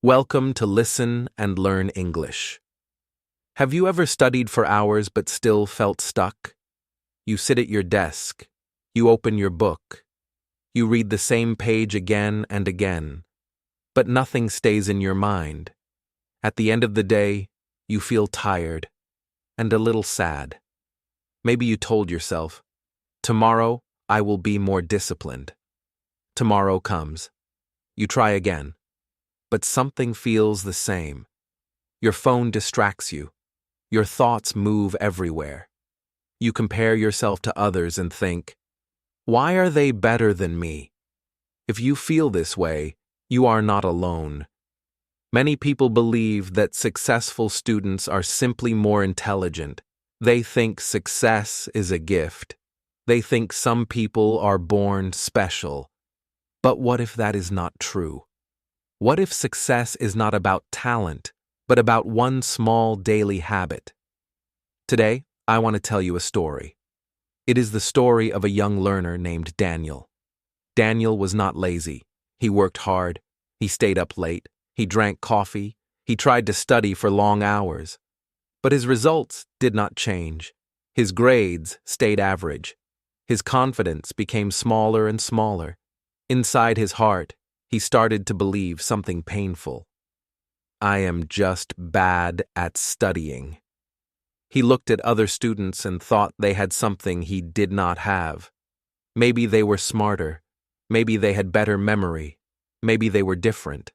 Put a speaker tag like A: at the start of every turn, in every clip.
A: Welcome to Listen and Learn English. Have you ever studied for hours but still felt stuck? You sit at your desk, you open your book, you read the same page again and again, but nothing stays in your mind. At the end of the day, you feel tired and a little sad. Maybe you told yourself, "Tomorrow I will be more disciplined." Tomorrow comes. You try again. But something feels the same. Your phone distracts you. Your thoughts move everywhere. You compare yourself to others and think, why are they better than me? If you feel this way, you are not alone. Many people believe that successful students are simply more intelligent. They think success is a gift. They think some people are born special. But what if that is not true? What if success is not about talent, but about one small daily habit? Today, I want to tell you a story. It is the story of a young learner named Daniel. Daniel was not lazy. He worked hard. He stayed up late. He drank coffee. He tried to study for long hours. But his results did not change. His grades stayed average. His confidence became smaller and smaller. Inside his heart, he started to believe something painful. I am just bad at studying. He looked at other students and thought they had something he did not have. Maybe they were smarter. Maybe they had better memory. Maybe they were different.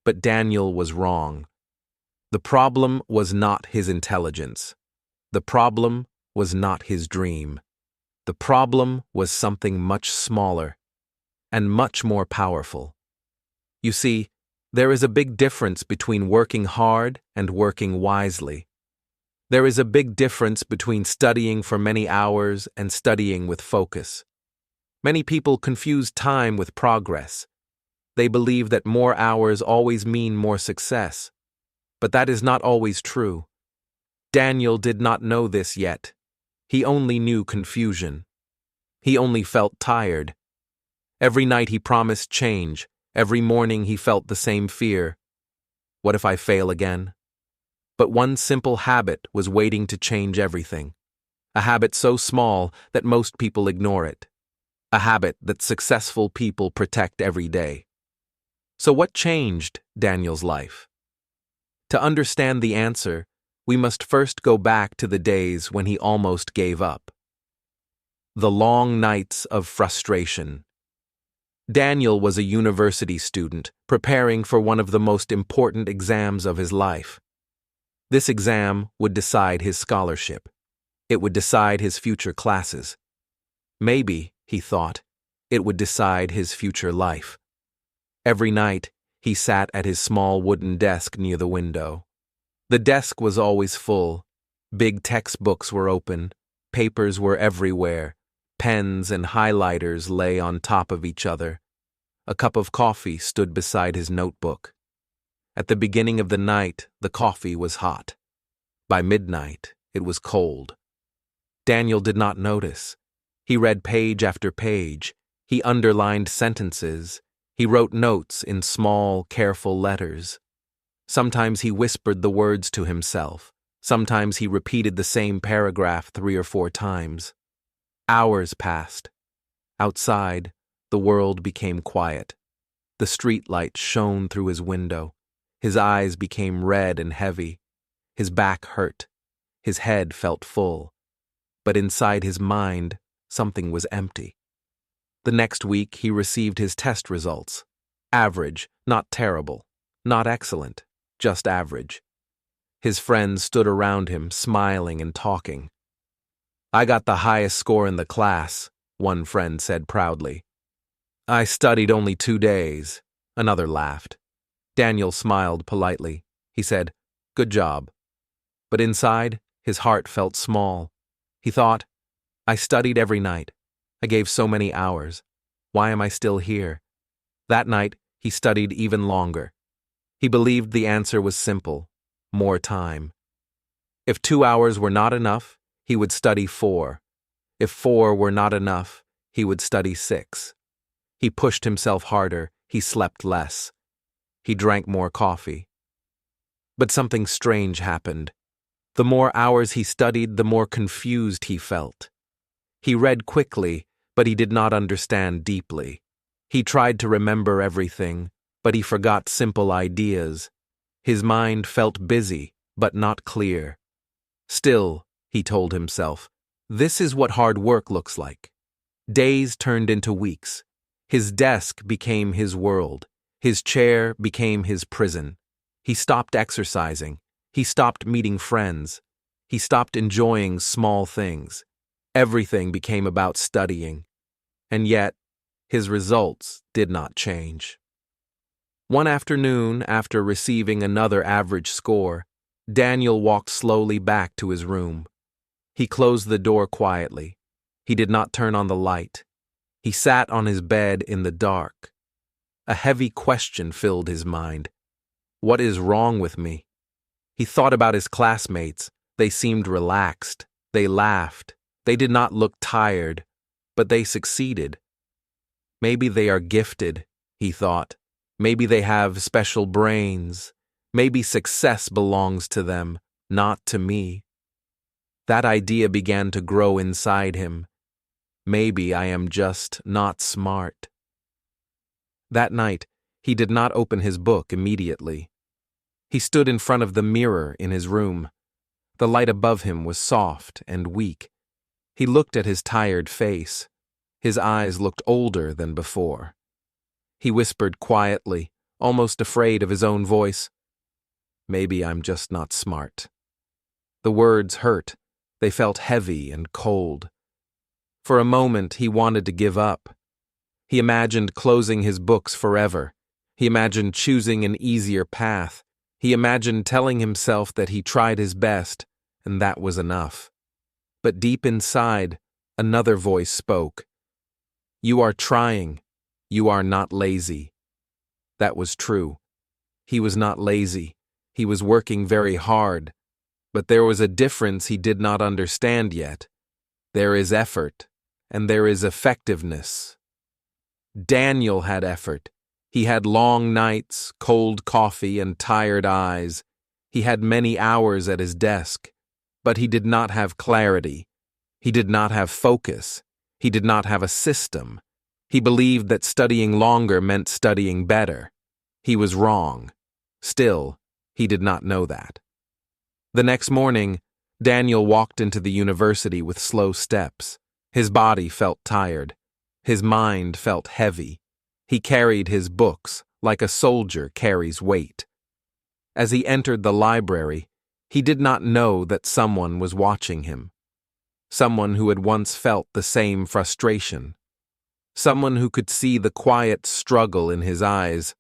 A: But Daniel was wrong. The problem was not his intelligence. The problem was not his dream. The problem was something much smaller and much more powerful. You see, there is a big difference between working hard and working wisely. There is a big difference between studying for many hours and studying with focus. Many people confuse time with progress. They believe that more hours always mean more success. But that is not always true. Daniel did not know this yet. He only knew confusion. He only felt tired. Every night he promised change. Every morning he felt the same fear. What if I fail again? But one simple habit was waiting to change everything. A habit so small that most people ignore it. A habit that successful people protect every day. So what changed Daniel's life? To understand the answer, we must first go back to the days when he almost gave up. The long nights of frustration. Daniel was a university student preparing for one of the most important exams of his life. This exam would decide his scholarship. It would decide his future classes. Maybe, he thought, it would decide his future life. Every night, he sat at his small wooden desk near the window. The desk was always full. Big textbooks were open. Papers were everywhere. Pens and highlighters lay on top of each other. A cup of coffee stood beside his notebook. At the beginning of the night, the coffee was hot. By midnight, it was cold. Daniel did not notice. He read page after page. He underlined sentences. He wrote notes in small, careful letters. Sometimes he whispered the words to himself. Sometimes he repeated the same paragraph 3 or 4 times. Hours passed. Outside, the world became quiet. The streetlight shone through his window. His eyes became red and heavy. His back hurt. His head felt full. But inside his mind, something was empty. The next week, he received his test results. Average, not terrible, not excellent, just average. His friends stood around him, smiling and talking. "I got the highest score in the class," one friend said proudly. "I studied only 2 days," another laughed. Daniel smiled politely. He said, "Good job." But inside, his heart felt small. He thought, I studied every night. I gave so many hours. Why am I still here? That night, he studied even longer. He believed the answer was simple: more time. If 2 hours were not enough, he would study 4. If 4 were not enough, he would study 6. He pushed himself harder. He slept less. He drank more coffee. But something strange happened. The more hours he studied, the more confused he felt. He read quickly, but he did not understand deeply. He tried to remember everything, but he forgot simple ideas. His mind felt busy, but not clear. Still, he told himself, this is what hard work looks like. Days turned into weeks. His desk became his world. His chair became his prison. He stopped exercising. He stopped meeting friends. He stopped enjoying small things. Everything became about studying. And yet, his results did not change. One afternoon, after receiving another average score, Daniel walked slowly back to his room. He closed the door quietly. He did not turn on the light. He sat on his bed in the dark. A heavy question filled his mind. What is wrong with me? He thought about his classmates. They seemed relaxed. They laughed. They did not look tired, but they succeeded. Maybe they are gifted, he thought. Maybe they have special brains. Maybe success belongs to them, not to me. That idea began to grow inside him. Maybe I am just not smart. That night, he did not open his book immediately. He stood in front of the mirror in his room. The light above him was soft and weak. He looked at his tired face. His eyes looked older than before. He whispered quietly, almost afraid of his own voice, "Maybe I'm just not smart." The words hurt. They felt heavy and cold. For a moment, he wanted to give up. He imagined closing his books forever. He imagined choosing an easier path. He imagined telling himself that he tried his best, and that was enough. But deep inside, another voice spoke. "You are trying. You are not lazy." That was true. He was not lazy. He was working very hard. But there was a difference he did not understand yet. There is effort, and there is effectiveness. Daniel had effort. He had long nights, cold coffee, and tired eyes. He had many hours at his desk. But he did not have clarity. He did not have focus. He did not have a system. He believed that studying longer meant studying better. He was wrong. Still, he did not know that. The next morning, Daniel walked into the university with slow steps. His body felt tired. His mind felt heavy. He carried his books like a soldier carries weight. As he entered the library, he did not know that someone was watching him. Someone who had once felt the same frustration. Someone who could see the quiet struggle in his eyes.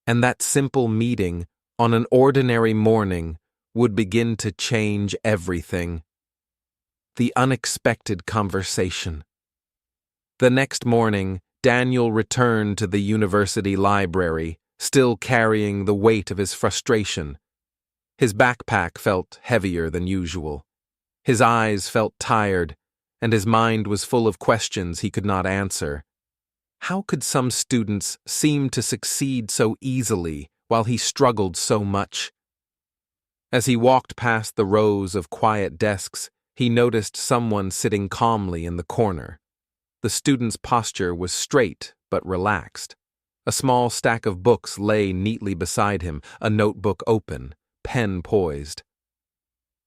A: And that simple meeting on an ordinary morning would begin to change everything. The unexpected conversation. The next morning, Daniel returned to the university library, still carrying the weight of his frustration. His backpack felt heavier than usual. His eyes felt tired, and his mind was full of questions he could not answer. How could some students seem to succeed so easily while he struggled so much? As he walked past the rows of quiet desks, he noticed someone sitting calmly in the corner. The student's posture was straight but relaxed. A small stack of books lay neatly beside him, a notebook open, pen poised.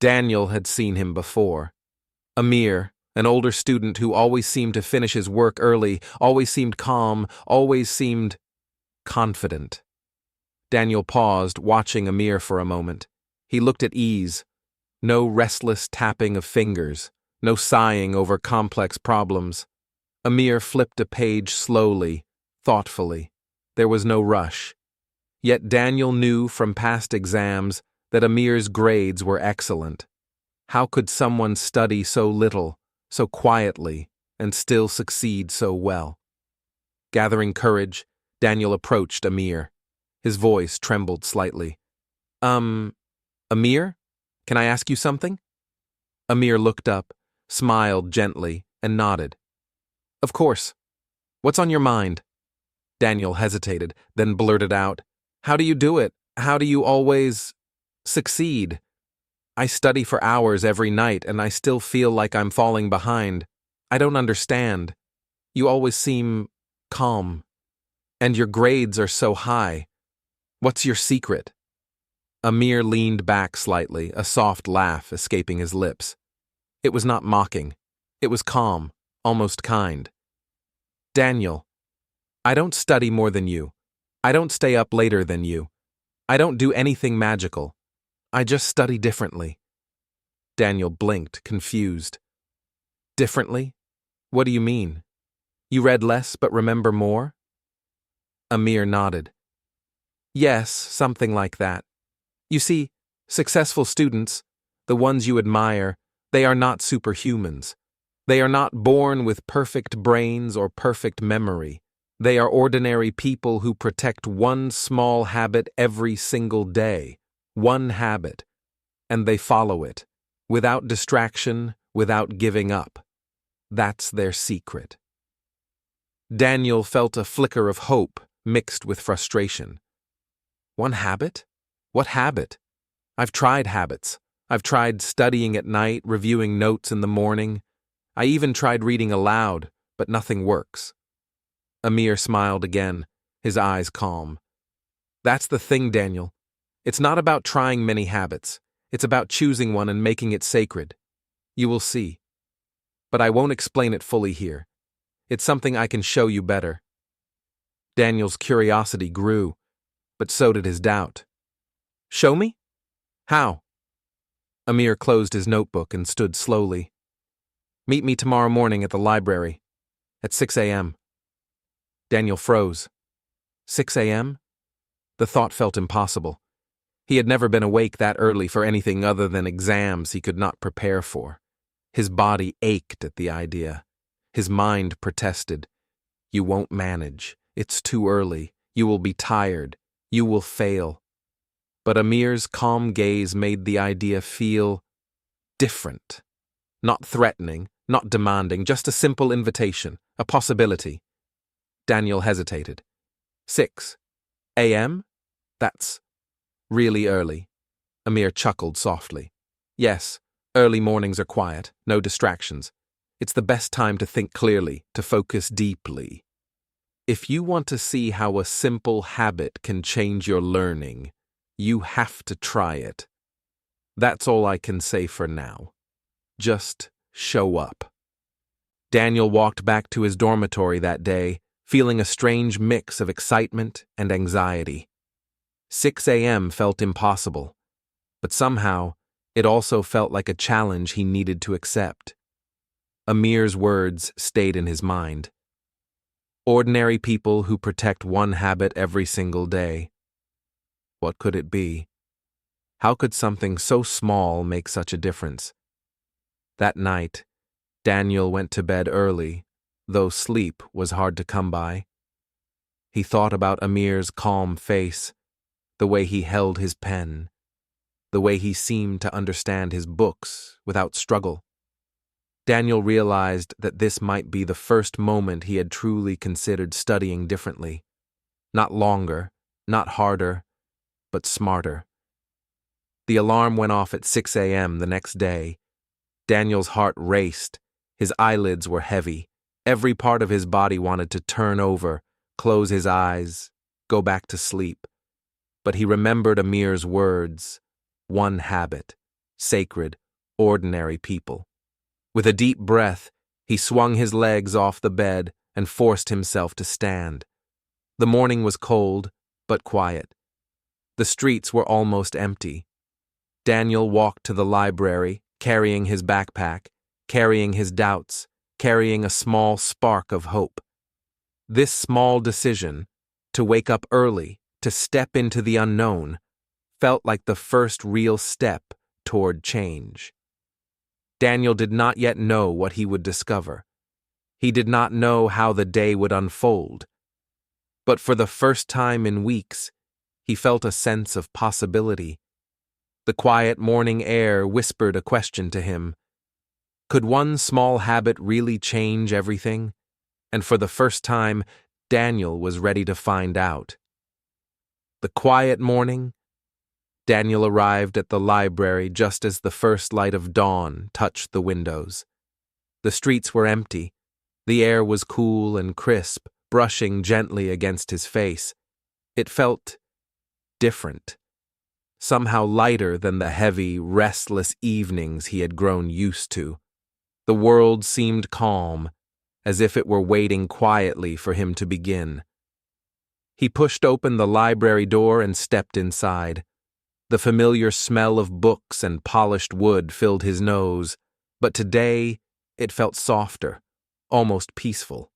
A: Daniel had seen him before. Amir, an older student who always seemed to finish his work early, always seemed calm, always seemed confident. Daniel paused, watching Amir for a moment. He looked at ease. No restless tapping of fingers, no sighing over complex problems. Amir flipped a page slowly, thoughtfully. There was no rush. Yet Daniel knew from past exams that Amir's grades were excellent. How could someone study so little, so quietly, and still succeed so well? Gathering courage, Daniel approached Amir. His voice trembled slightly. Amir? Can I ask you something?" Amir looked up, smiled gently, and nodded. "Of course. What's on your mind?" Daniel hesitated, then blurted out, How do you do it? How do you always succeed? I study for hours every night and I still feel like I'm falling behind. I don't understand. You always seem calm. And your grades are so high. What's your secret? Amir leaned back slightly, a soft laugh escaping his lips. It was not mocking. It was calm, almost kind. Daniel, I don't study more than you. I don't stay up later than you. I don't do anything magical. I just study differently. Daniel blinked, confused. Differently? What do you mean? You read less but remember more? Amir nodded. Yes, something like that. You see, successful students, the ones you admire, they are not superhumans. They are not born with perfect brains or perfect memory. They are ordinary people who protect one small habit every single day, one habit, and they follow it, without distraction, without giving up. That's their secret. Daniel felt a flicker of hope mixed with frustration. One habit? What habit? I've tried habits. I've tried studying at night, reviewing notes in the morning. I even tried reading aloud, but nothing works. Amir smiled again, his eyes calm. That's the thing, Daniel. It's not about trying many habits. It's about choosing one and making it sacred. You will see. But I won't explain it fully here. It's something I can show you better. Daniel's curiosity grew, but so did his doubt. Show me? How? Amir closed his notebook and stood slowly. Meet me tomorrow morning at the library, at 6 a.m. Daniel froze. 6 a.m.? The thought felt impossible. He had never been awake that early for anything other than exams he could not prepare for. His body ached at the idea. His mind protested. You won't manage. It's too early. You will be tired. You will fail. But Amir's calm gaze made the idea feel different. Not threatening, not demanding, just a simple invitation, a possibility. Daniel hesitated. 6 a.m.? That's really early. Amir chuckled softly. Yes, early mornings are quiet, no distractions. It's the best time to think clearly, to focus deeply. If you want to see how a simple habit can change your learning, you have to try it. That's all I can say for now. Just show up. Daniel walked back to his dormitory that day, feeling a strange mix of excitement and anxiety. 6 a.m. felt impossible, but somehow it also felt like a challenge he needed to accept. Amir's words stayed in his mind. Ordinary people who protect one habit every single day. What could it be? How could something so small make such a difference? That night, Daniel went to bed early, though sleep was hard to come by. He thought about Amir's calm face, the way he held his pen, the way he seemed to understand his books without struggle. Daniel realized that this might be the first moment he had truly considered studying differently. Not longer, not harder, but smarter. The alarm went off at 6 a.m. the next day. Daniel's heart raced. His eyelids were heavy. Every part of his body wanted to turn over, close his eyes, go back to sleep. But he remembered Amir's words. One habit. Sacred, ordinary people. With a deep breath, he swung his legs off the bed and forced himself to stand. The morning was cold, but quiet. The streets were almost empty. Daniel walked to the library, carrying his backpack, carrying his doubts, carrying a small spark of hope. This small decision, to wake up early, to step into the unknown, felt like the first real step toward change. Daniel did not yet know what he would discover. He did not know how the day would unfold. But for the first time in weeks, he felt a sense of possibility. The quiet morning air whispered a question to him. Could one small habit really change everything? And for the first time, Daniel was ready to find out. The quiet morning. Daniel arrived at the library just as the first light of dawn touched the windows. The streets were empty. The air was cool and crisp, brushing gently against his face. It felt different, somehow lighter than the heavy, restless evenings he had grown used to. The world seemed calm, as if it were waiting quietly for him to begin. He pushed open the library door and stepped inside. The familiar smell of books and polished wood filled his nose, but today it felt softer, almost peaceful.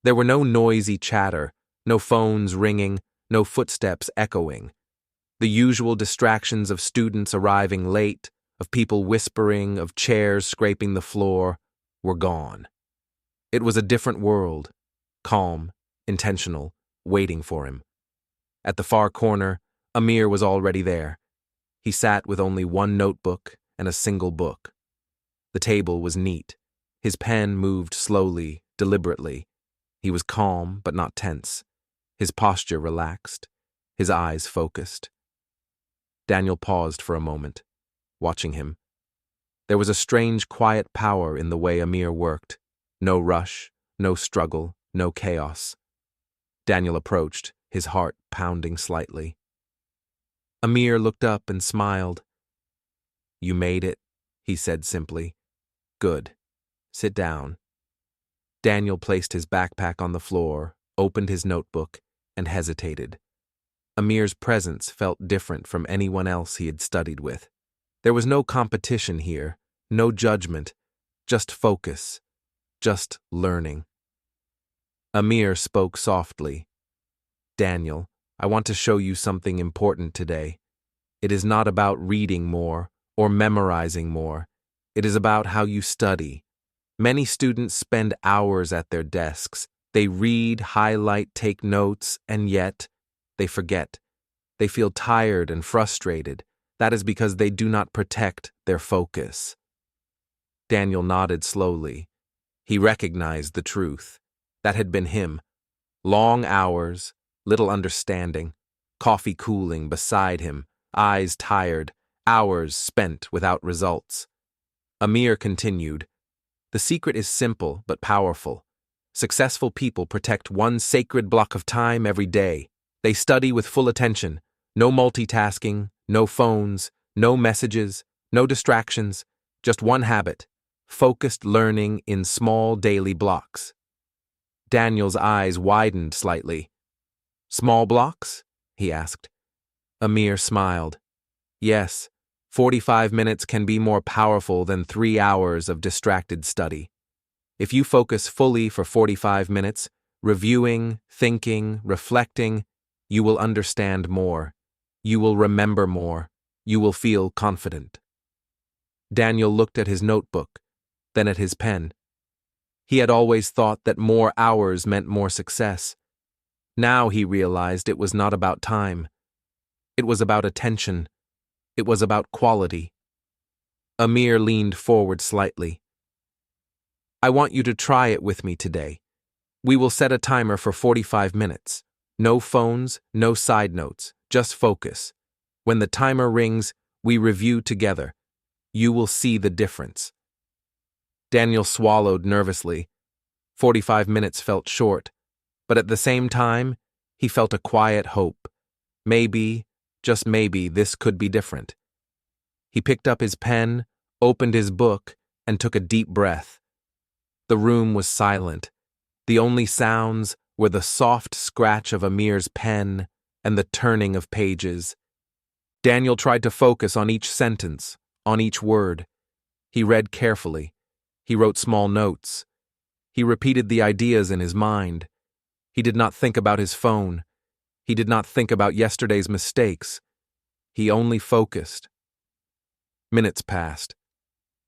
A: There were no noisy chatter, no phones ringing, no footsteps echoing. The usual distractions of students arriving late, of people whispering, of chairs scraping the floor, were gone. It was a different world, calm, intentional, waiting for him. At the far corner, Amir was already there. He sat with only one notebook and a single book. The table was neat. His pen moved slowly, deliberately. He was calm but not tense. His posture relaxed, his eyes focused. Daniel paused for a moment, watching him. There was a strange quiet power in the way Amir worked. No rush, no struggle, no chaos. Daniel approached, his heart pounding slightly. Amir looked up and smiled. "You made it," he said simply. "Good. Sit down." Daniel placed his backpack on the floor, opened his notebook, and hesitated. Amir's presence felt different from anyone else he had studied with. There was no competition here, no judgment, just focus, just learning. Amir spoke softly. "Daniel, I want to show you something important today. It is not about reading more or memorizing more. It is about how you study. Many students spend hours at their desks. They read, highlight, take notes, and yet they forget. They feel tired and frustrated. That is because they do not protect their focus." Daniel nodded slowly. He recognized the truth. That had been him. Long hours, little understanding, coffee cooling beside him, eyes tired, hours spent without results. Amir continued, "The secret is simple but powerful. Successful people protect one sacred block of time every day. They study with full attention, no multitasking, no phones, no messages, no distractions, just one habit, focused learning in small daily blocks." Daniel's eyes widened slightly. "Small blocks?" he asked. Amir smiled. "Yes, 45 minutes can be more powerful than 3 hours of distracted study. If you focus fully for 45 minutes, reviewing, thinking, reflecting, you will understand more. You will remember more. You will feel confident." Daniel looked at his notebook, then at his pen. He had always thought that more hours meant more success. Now he realized it was not about time. It was about attention. It was about quality. Amir leaned forward slightly. "I want you to try it with me today. We will set a timer for 45 minutes. No phones, no side notes, just focus. When the timer rings, we review together. You will see the difference." Daniel swallowed nervously. 45 minutes felt short, but at the same time, he felt a quiet hope. Maybe, just maybe, this could be different. He picked up his pen, opened his book, and took a deep breath. The room was silent. The only sounds were the soft scratch of Amir's pen and the turning of pages. Daniel tried to focus on each sentence, on each word. He read carefully. He wrote small notes. He repeated the ideas in his mind. He did not think about his phone. He did not think about yesterday's mistakes. He only focused. Minutes passed.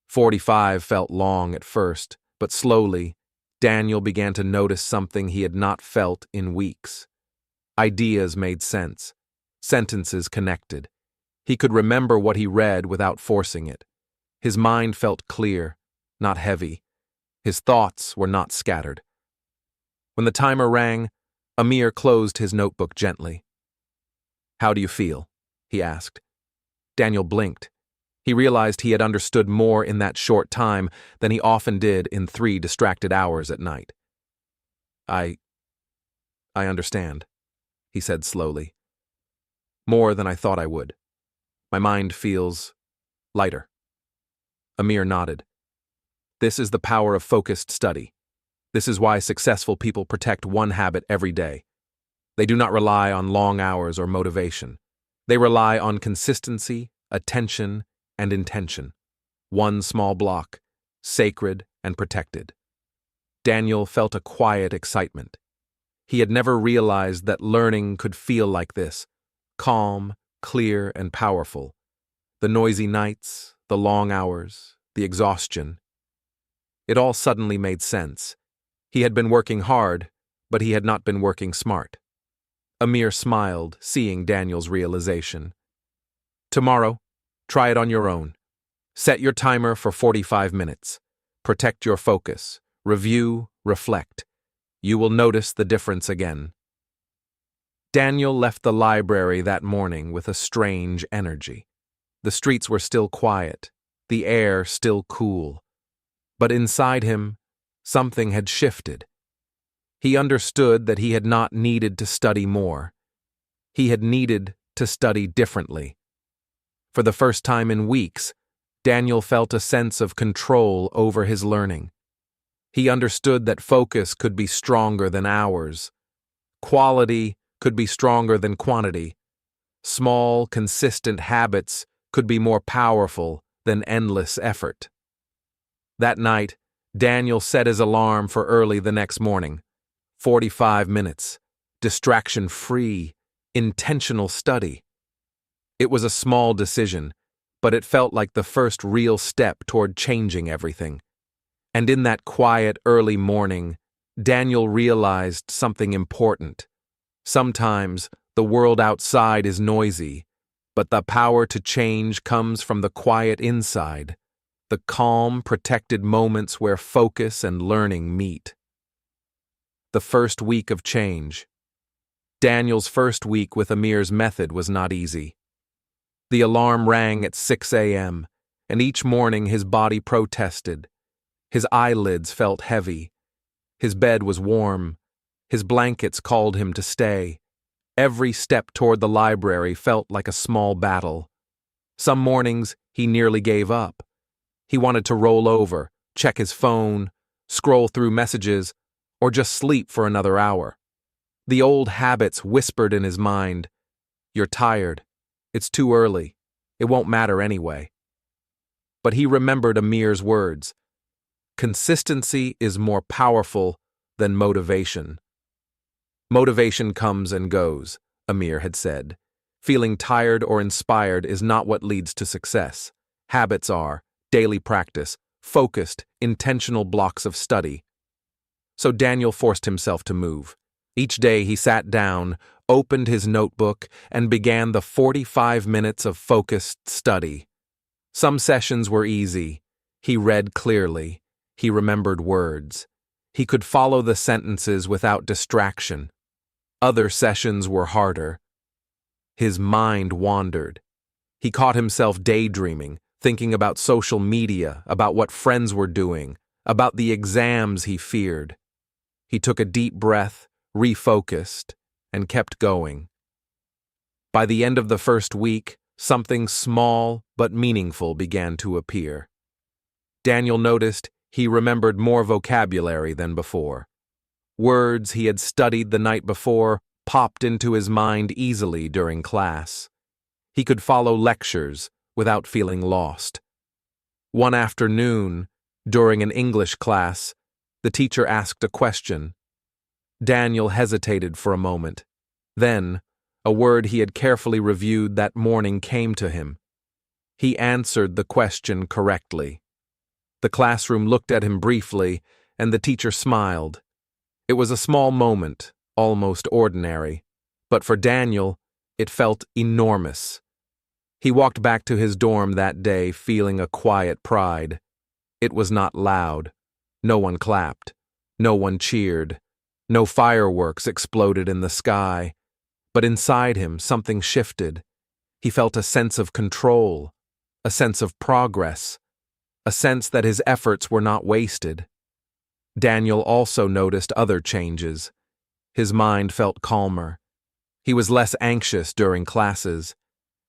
A: 45 felt long at first, but slowly, Daniel began to notice something he had not felt in weeks. Ideas made sense. Sentences connected. He could remember what he read without forcing it. His mind felt clear, not heavy. His thoughts were not scattered. When the timer rang, Amir closed his notebook gently. "How do you feel?" he asked. Daniel blinked. He realized he had understood more in that short time than he often did in 3 distracted hours at night. I understand," he said slowly. "More than I thought I would. My mind feels lighter." Amir nodded. "This is the power of focused study. This is why successful people protect one habit every day. They do not rely on long hours or motivation. They rely on consistency, attention, and intention. One small block, sacred and protected." Daniel felt a quiet excitement. He had never realized that learning could feel like this, calm, clear, and powerful. The noisy nights, the long hours, the exhaustion. It all suddenly made sense. He had been working hard, but he had not been working smart. Amir smiled, seeing Daniel's realization. "Tomorrow, try it on your own. Set your timer for 45 minutes. Protect your focus. Review, reflect. You will notice the difference again." Daniel left the library that morning with a strange energy. The streets were still quiet, the air still cool. But inside him, something had shifted. He understood that he had not needed to study more. He had needed to study differently. For the first time in weeks, Daniel felt a sense of control over his learning. He understood that focus could be stronger than hours. Quality could be stronger than quantity. Small, consistent habits could be more powerful than endless effort. That night, Daniel set his alarm for early the next morning. 45 minutes, distraction-free, intentional study. It was a small decision, but it felt like the first real step toward changing everything. And in that quiet early morning, Daniel realized something important. Sometimes the world outside is noisy, but the power to change comes from the quiet inside, the calm, protected moments where focus and learning meet. The first week of change. Daniel's first week with Amir's method was not easy. The alarm rang at 6 a.m., and each morning his body protested. His eyelids felt heavy. His bed was warm. His blankets called him to stay. Every step toward the library felt like a small battle. Some mornings, he nearly gave up. He wanted to roll over, check his phone, scroll through messages, or just sleep for another hour. The old habits whispered in his mind, "You're tired. It's too early. It won't matter anyway." But he remembered Amir's words. Consistency is more powerful than motivation. Motivation comes and goes, Amir had said. Feeling tired or inspired is not what leads to success. Habits are daily practice, focused, intentional blocks of study. So Daniel forced himself to move. Each day he sat down, opened his notebook, and began the 45 minutes of focused study. Some sessions were easy. He read clearly. He remembered words. He could follow the sentences without distraction. Other sessions were harder. His mind wandered. He caught himself daydreaming, thinking about social media, about what friends were doing, about the exams he feared. He took a deep breath, refocused, and kept going. By the end of the first week, something small but meaningful began to appear. Daniel noticed he remembered more vocabulary than before. Words he had studied the night before popped into his mind easily during class. He could follow lectures without feeling lost. One afternoon, during an English class, the teacher asked a question. Daniel hesitated for a moment. Then, a word he had carefully reviewed that morning came to him. He answered the question correctly. The classroom looked at him briefly, and the teacher smiled. It was a small moment, almost ordinary, but for Daniel, it felt enormous. He walked back to his dorm that day feeling a quiet pride. It was not loud. No one clapped. No one cheered. No fireworks exploded in the sky. But inside him, something shifted. He felt a sense of control, a sense of progress, a sense that his efforts were not wasted. Daniel also noticed other changes. His mind felt calmer. He was less anxious during classes.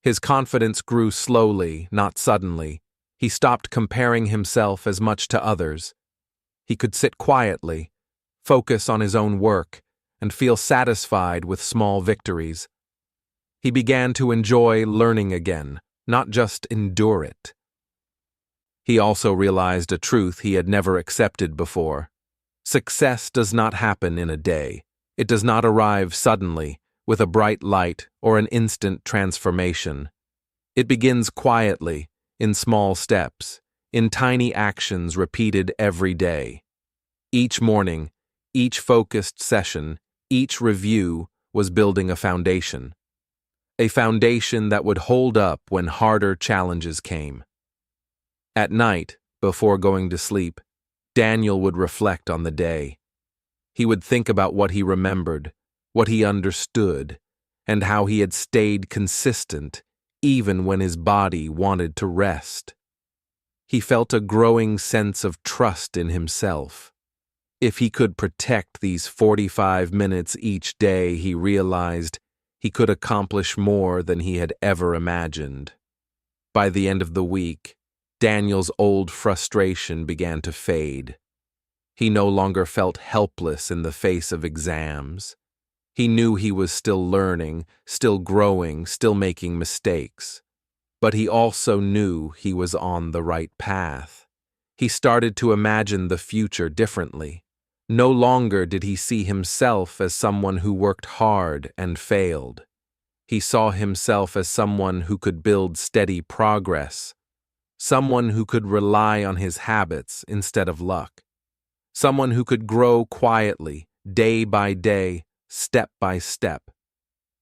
A: His confidence grew slowly, not suddenly. He stopped comparing himself as much to others. He could sit quietly, focus on his own work, and feel satisfied with small victories. He began to enjoy learning again, not just endure it. He also realized a truth he had never accepted before. Success does not happen in a day. It does not arrive suddenly, with a bright light or an instant transformation. It begins quietly, in small steps, in tiny actions repeated every day. Each morning, each focused session, each review was building a foundation that would hold up when harder challenges came. At night, before going to sleep, Daniel would reflect on the day. He would think about what he remembered, what he understood, and how he had stayed consistent even when his body wanted to rest. He felt a growing sense of trust in himself. If he could protect these 45 minutes each day, he realized he could accomplish more than he had ever imagined. By the end of the week, Daniel's old frustration began to fade. He no longer felt helpless in the face of exams. He knew he was still learning, still growing, still making mistakes. But he also knew he was on the right path. He started to imagine the future differently. No longer did he see himself as someone who worked hard and failed. He saw himself as someone who could build steady progress, someone who could rely on his habits instead of luck, someone who could grow quietly, day by day, step by step.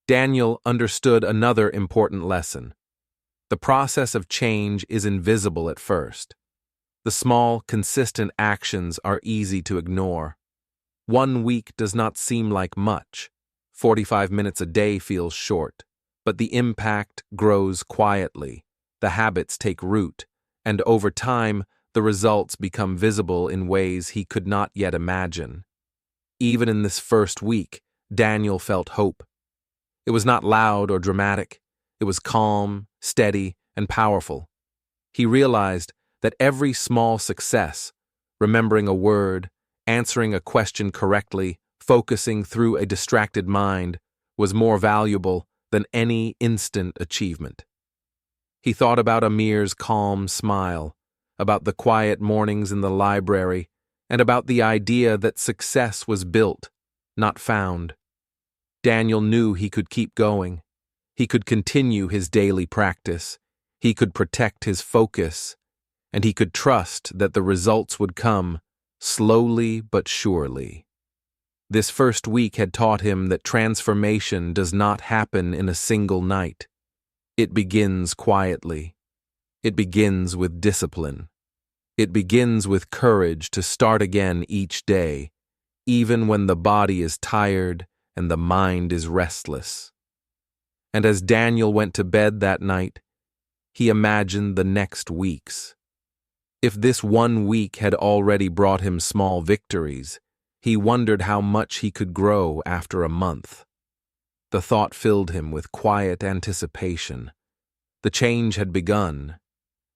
A: Daniel understood another important lesson. The process of change is invisible at first. The small, consistent actions are easy to ignore. 1 week does not seem like much. 45 minutes a day feels short. But the impact grows quietly. The habits take root. And over time, the results become visible in ways he could not yet imagine. Even in this first week, Daniel felt hope. It was not loud or dramatic. It was calm, steady, and powerful. He realized that every small success, remembering a word, answering a question correctly, focusing through a distracted mind, was more valuable than any instant achievement. He thought about Amir's calm smile, about the quiet mornings in the library, and about the idea that success was built, not found. Daniel knew he could keep going. He could continue his daily practice. He could protect his focus, and he could trust that the results would come slowly but surely. This first week had taught him that transformation does not happen in a single night. It begins quietly. It begins with discipline. It begins with courage to start again each day, even when the body is tired and the mind is restless. And as Daniel went to bed that night, he imagined the next weeks. If this 1 week had already brought him small victories, he wondered how much he could grow after a month. The thought filled him with quiet anticipation. The change had begun,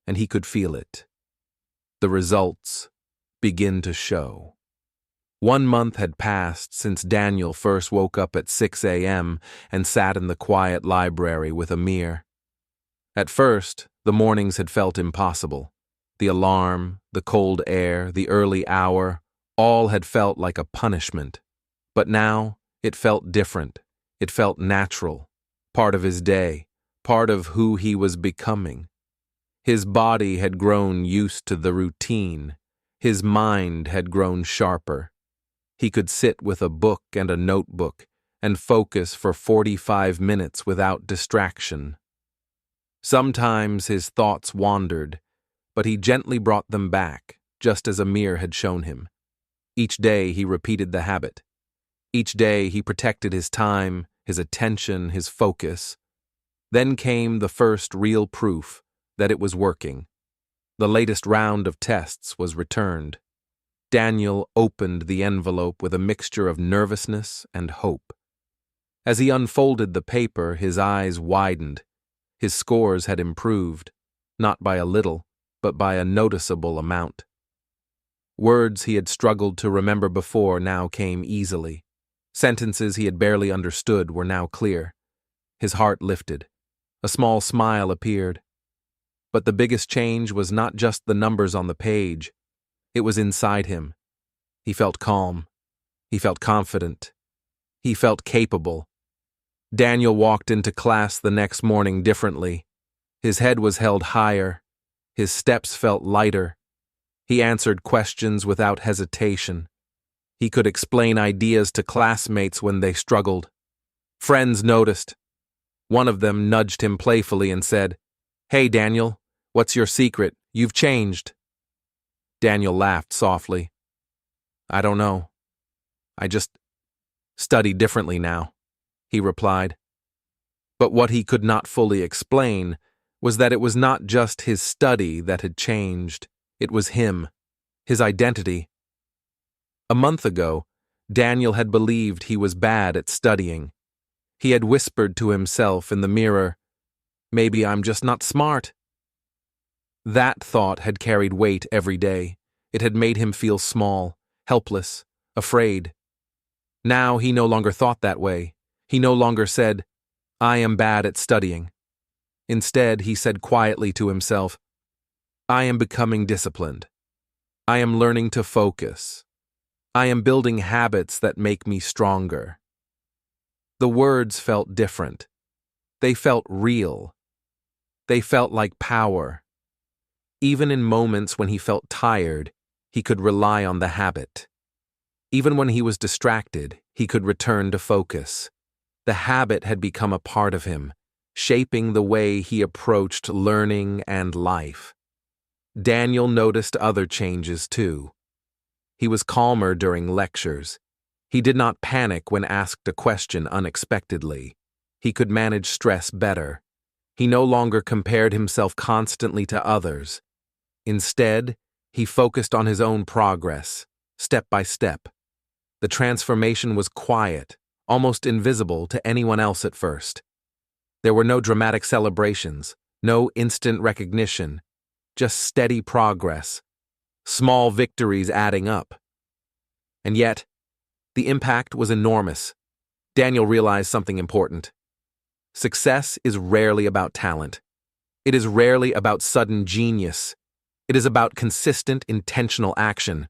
A: and he could feel it. The results begin to show. 1 month had passed since Daniel first woke up at 6 a.m. and sat in the quiet library with Amir. At first, the mornings had felt impossible. The alarm, the cold air, the early hour, all had felt like a punishment. But now, it felt different. It felt natural, part of his day, part of who he was becoming. His body had grown used to the routine. His mind had grown sharper. He could sit with a book and a notebook and focus for 45 minutes without distraction. Sometimes his thoughts wandered, but he gently brought them back, just as Amir had shown him. Each day he repeated the habit. Each day he protected his time, his attention, his focus. Then came the first real proof that it was working. The latest round of tests was returned. Daniel opened the envelope with a mixture of nervousness and hope. As he unfolded the paper, his eyes widened. His scores had improved, not by a little, but by a noticeable amount. Words he had struggled to remember before now came easily. Sentences he had barely understood were now clear. His heart lifted. A small smile appeared. But the biggest change was not just the numbers on the page. It was inside him. He felt calm. He felt confident. He felt capable. Daniel walked into class the next morning differently. His head was held higher. His steps felt lighter. He answered questions without hesitation. He could explain ideas to classmates when they struggled. Friends noticed. One of them nudged him playfully and said, "Hey, Daniel, what's your secret? You've changed." Daniel laughed softly. "I don't know. I just study differently now," he replied. But what he could not fully explain was that it was not just his study that had changed. It was him, his identity. A month ago, Daniel had believed he was bad at studying. He had whispered to himself in the mirror, "Maybe I'm just not smart." That thought had carried weight every day. It had made him feel small, helpless, afraid. Now he no longer thought that way. He no longer said, "I am bad at studying." Instead, he said quietly to himself, "I am becoming disciplined. I am learning to focus. I am building habits that make me stronger." The words felt different. They felt real. They felt like power. Even in moments when he felt tired, he could rely on the habit. Even when he was distracted, he could return to focus. The habit had become a part of him, shaping the way he approached learning and life. Daniel noticed other changes too. He was calmer during lectures. He did not panic when asked a question unexpectedly. He could manage stress better. He no longer compared himself constantly to others. Instead, he focused on his own progress, step by step. The transformation was quiet, almost invisible to anyone else at first. There were no dramatic celebrations, no instant recognition, just steady progress, small victories adding up. And yet, the impact was enormous. Daniel realized something important. Success is rarely about talent. It is rarely about sudden genius. It is about consistent, intentional action.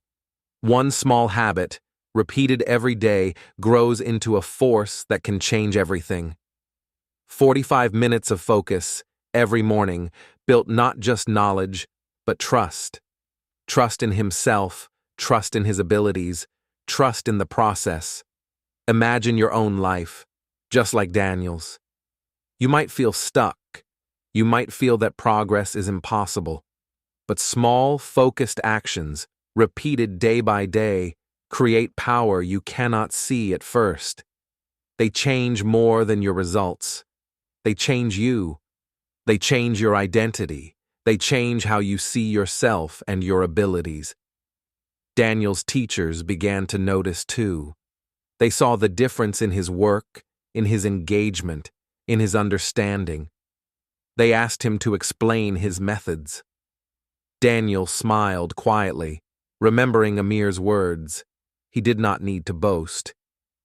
A: One small habit, repeated every day, grows into a force that can change everything. 45 minutes of focus every morning built not just knowledge, but trust. Trust in himself, trust in his abilities, trust in the process. Imagine your own life, just like Daniel's. You might feel stuck. You might feel that progress is impossible. But small, focused actions, repeated day by day, create power you cannot see at first. They change more than your results. They change you. They change your identity. They change how you see yourself and your abilities. Daniel's teachers began to notice too. They saw the difference in his work, in his engagement, in his understanding. They asked him to explain his methods. Daniel smiled quietly, remembering Amir's words. He did not need to boast.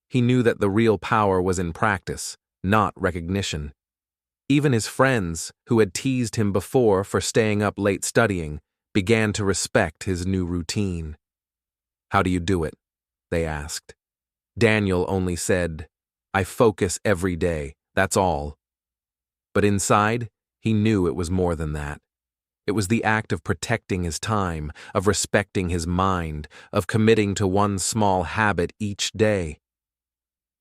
A: He knew that the real power was in practice, not recognition. Even his friends, who had teased him before for staying up late studying, began to respect his new routine. "How do you do it?" they asked. Daniel only said, "I focus every day, that's all." But inside, he knew it was more than that. It was the act of protecting his time, of respecting his mind, of committing to one small habit each day.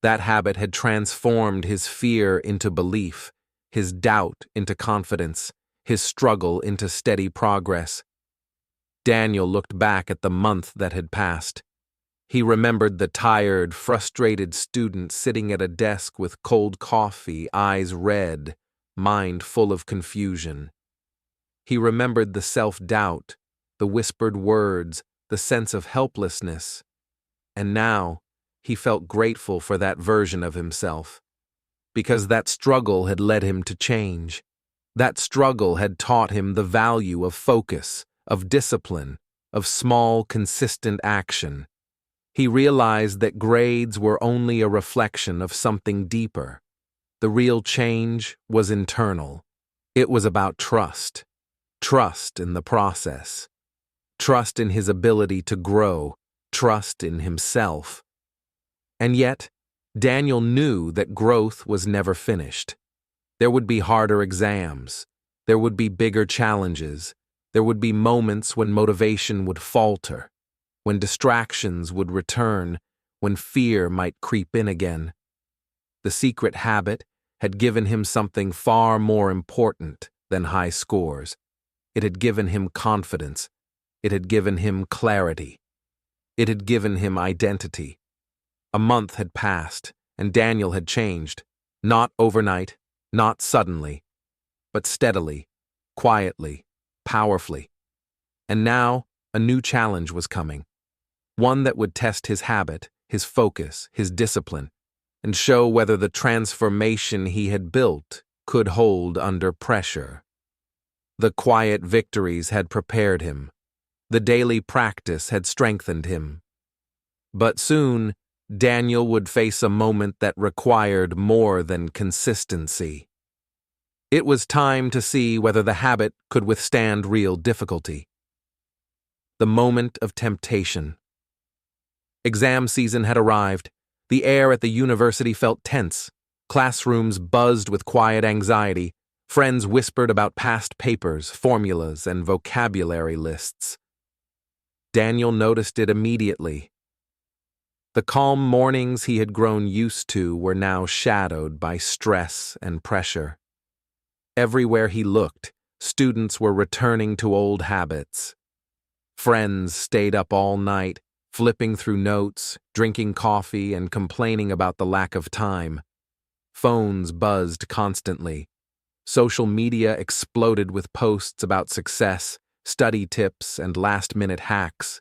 A: That habit had transformed his fear into belief, his doubt into confidence, his struggle into steady progress. Daniel looked back at the month that had passed. He remembered the tired, frustrated student sitting at a desk with cold coffee, eyes red, mind full of confusion. He remembered the self-doubt, the whispered words, the sense of helplessness. And now, he felt grateful for that version of himself, because that struggle had led him to change. That struggle had taught him the value of focus, of discipline, of small, consistent action. He realized that grades were only a reflection of something deeper. The real change was internal. It was about trust. Trust in the process. Trust in his ability to grow. Trust in himself. And yet, Daniel knew that growth was never finished. There would be harder exams. There would be bigger challenges. There would be moments when motivation would falter, when distractions would return, when fear might creep in again. The secret habit had given him something far more important than high scores. It had given him confidence. It had given him clarity. It had given him identity. A month had passed, and Daniel had changed, not overnight, not suddenly, but steadily, quietly, powerfully. And now, a new challenge was coming. One that would test his habit, his focus, his discipline, and show whether the transformation he had built could hold under pressure. The quiet victories had prepared him. The daily practice had strengthened him. But soon, Daniel would face a moment that required more than consistency. It was time to see whether the habit could withstand real difficulty. The moment of temptation. Exam season had arrived. The air at the university felt tense. Classrooms buzzed with quiet anxiety. Friends whispered about past papers, formulas, and vocabulary lists. Daniel noticed it immediately. The calm mornings he had grown used to were now shadowed by stress and pressure. Everywhere he looked, students were returning to old habits. Friends stayed up all night, flipping through notes, drinking coffee, and complaining about the lack of time. Phones buzzed constantly. Social media exploded with posts about success, study tips, and last-minute hacks.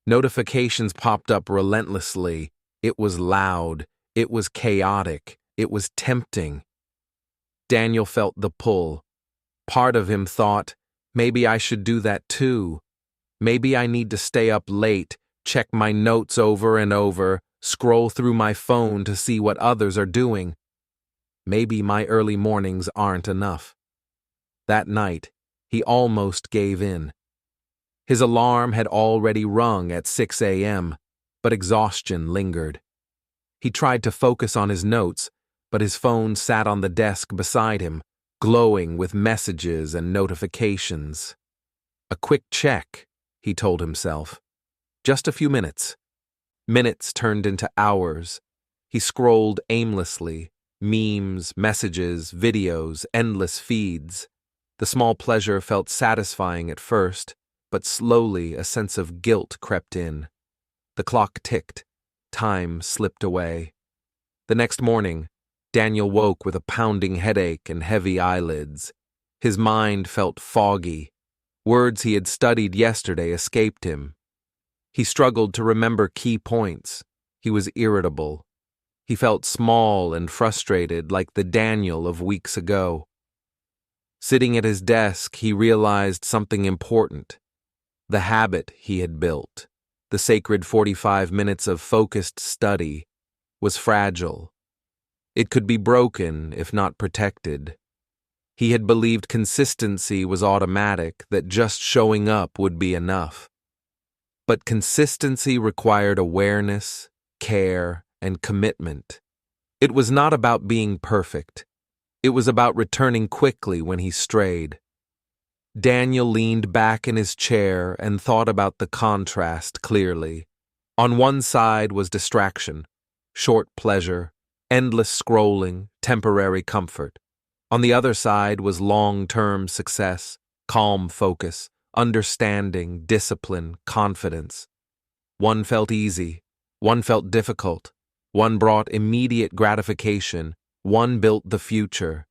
A: Notifications popped up relentlessly. It was loud. It was chaotic. It was tempting. Daniel felt the pull. Part of him thought, maybe I should do that too. Maybe I need to stay up late, check my notes over and over, scroll through my phone to see what others are doing. Maybe my early mornings aren't enough. That night, he almost gave in. His alarm had already rung at 6 a.m., but exhaustion lingered. He tried to focus on his notes, but his phone sat on the desk beside him, glowing with messages and notifications. A quick check, he told himself. Just a few minutes. Minutes turned into hours. He scrolled aimlessly, memes, messages, videos, endless feeds. The small pleasure felt satisfying at first, but slowly a sense of guilt crept in. The clock ticked. Time slipped away. The next morning, Daniel woke with a pounding headache and heavy eyelids. His mind felt foggy. Words he had studied yesterday escaped him. He struggled to remember key points. He was irritable. He felt small and frustrated like the Daniel of weeks ago. Sitting at his desk, he realized something important. The habit he had built, the sacred 45 minutes of focused study, was fragile. It could be broken if not protected. He had believed consistency was automatic, that just showing up would be enough. But consistency required awareness, care, and commitment. It was not about being perfect. It was about returning quickly when he strayed. Daniel leaned back in his chair and thought about the contrast clearly. On one side was distraction, short pleasure, endless scrolling, temporary comfort. On the other side was long-term success, calm focus, understanding, discipline, confidence. One felt easy, One felt difficult, one brought immediate gratification, one built the future.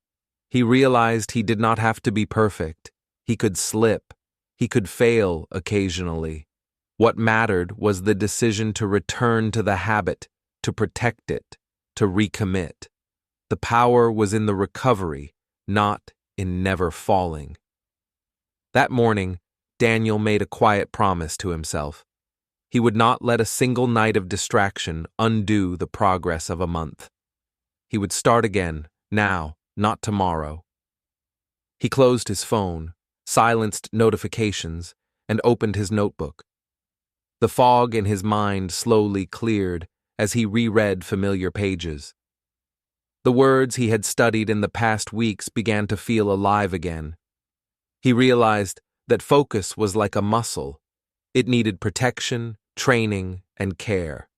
A: He realized he did not have to be perfect. He could slip. He could fail occasionally. What mattered was the decision to return to the habit, to protect it, to recommit. The power was in the recovery, not in never falling. That morning, Daniel made a quiet promise to himself. He would not let a single night of distraction undo the progress of a month. He would start again, now, not tomorrow. He closed his phone, silenced notifications, and opened his notebook. The fog in his mind slowly cleared as he reread familiar pages. The words he had studied in the past weeks began to feel alive again. He realized that focus was like a muscle. It needed protection, training, and care.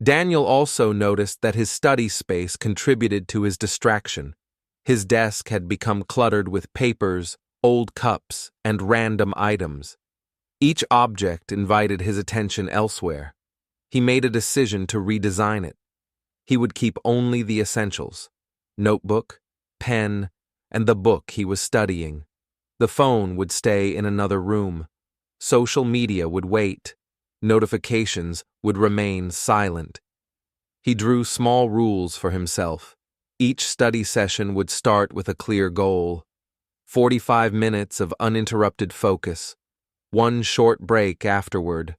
A: Daniel also noticed that his study space contributed to his distraction. His desk had become cluttered with papers, old cups, and random items. Each object invited his attention elsewhere. He made a decision to redesign it. He would keep only the essentials: notebook, pen, and the book he was studying. The phone would stay in another room. Social media would wait. Notifications would remain silent. He drew small rules for himself. Each study session would start with a clear goal: 45 minutes of uninterrupted focus, one short break afterward,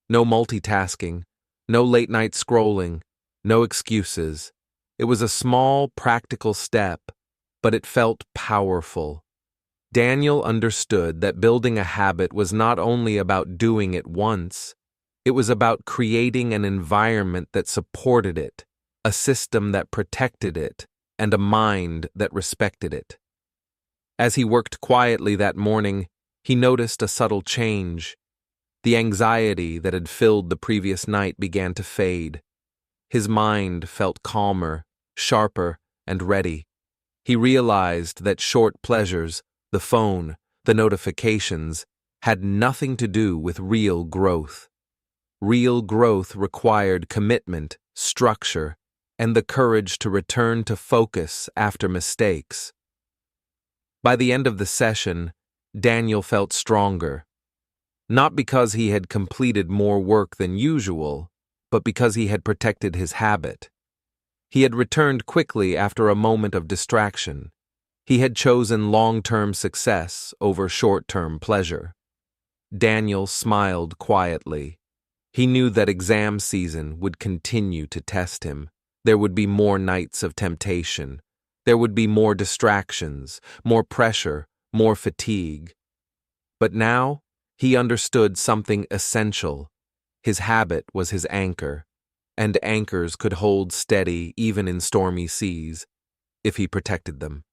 A: no multitasking, no late-night scrolling, no excuses. It was a small, practical step, but it felt powerful. Daniel understood that building a habit was not only about doing it once, it was about creating an environment that supported it, a system that protected it, and a mind that respected it. As he worked quietly that morning, he noticed a subtle change. The anxiety that had filled the previous night began to fade. His mind felt calmer, sharper, and ready. He realized that short pleasures, the phone, the notifications, had nothing to do with real growth. Real growth required commitment, structure, and the courage to return to focus after mistakes. By the end of the session, Daniel felt stronger. Not because he had completed more work than usual, but because he had protected his habit. He had returned quickly after a moment of distraction. He had chosen long-term success over short-term pleasure. Daniel smiled quietly. He knew that exam season would continue to test him. There would be more nights of temptation. There would be more distractions, more pressure, more fatigue. But now, he understood something essential. His habit was his anchor, and anchors could hold steady even in stormy seas, if he protected them.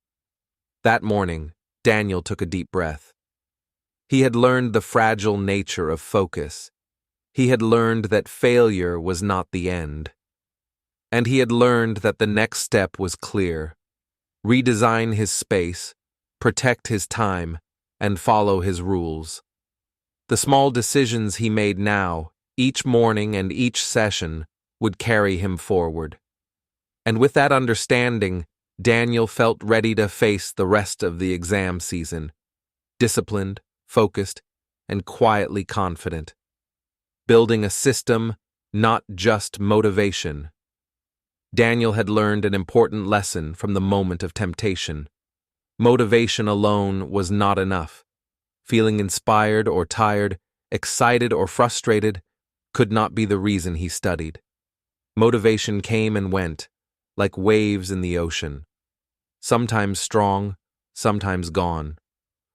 A: That morning, Daniel took a deep breath. He had learned the fragile nature of focus. He had learned that failure was not the end. And he had learned that the next step was clear: redesign his space, protect his time, and follow his rules. The small decisions he made now, each morning and each session, would carry him forward. And with that understanding, Daniel felt ready to face the rest of the exam season, disciplined, focused, and quietly confident. Building a system, not just motivation. Daniel had learned an important lesson from the moment of temptation. Motivation alone was not enough. Feeling inspired or tired, excited or frustrated, could not be the reason he studied. Motivation came and went, like waves in the ocean. Sometimes strong, sometimes gone.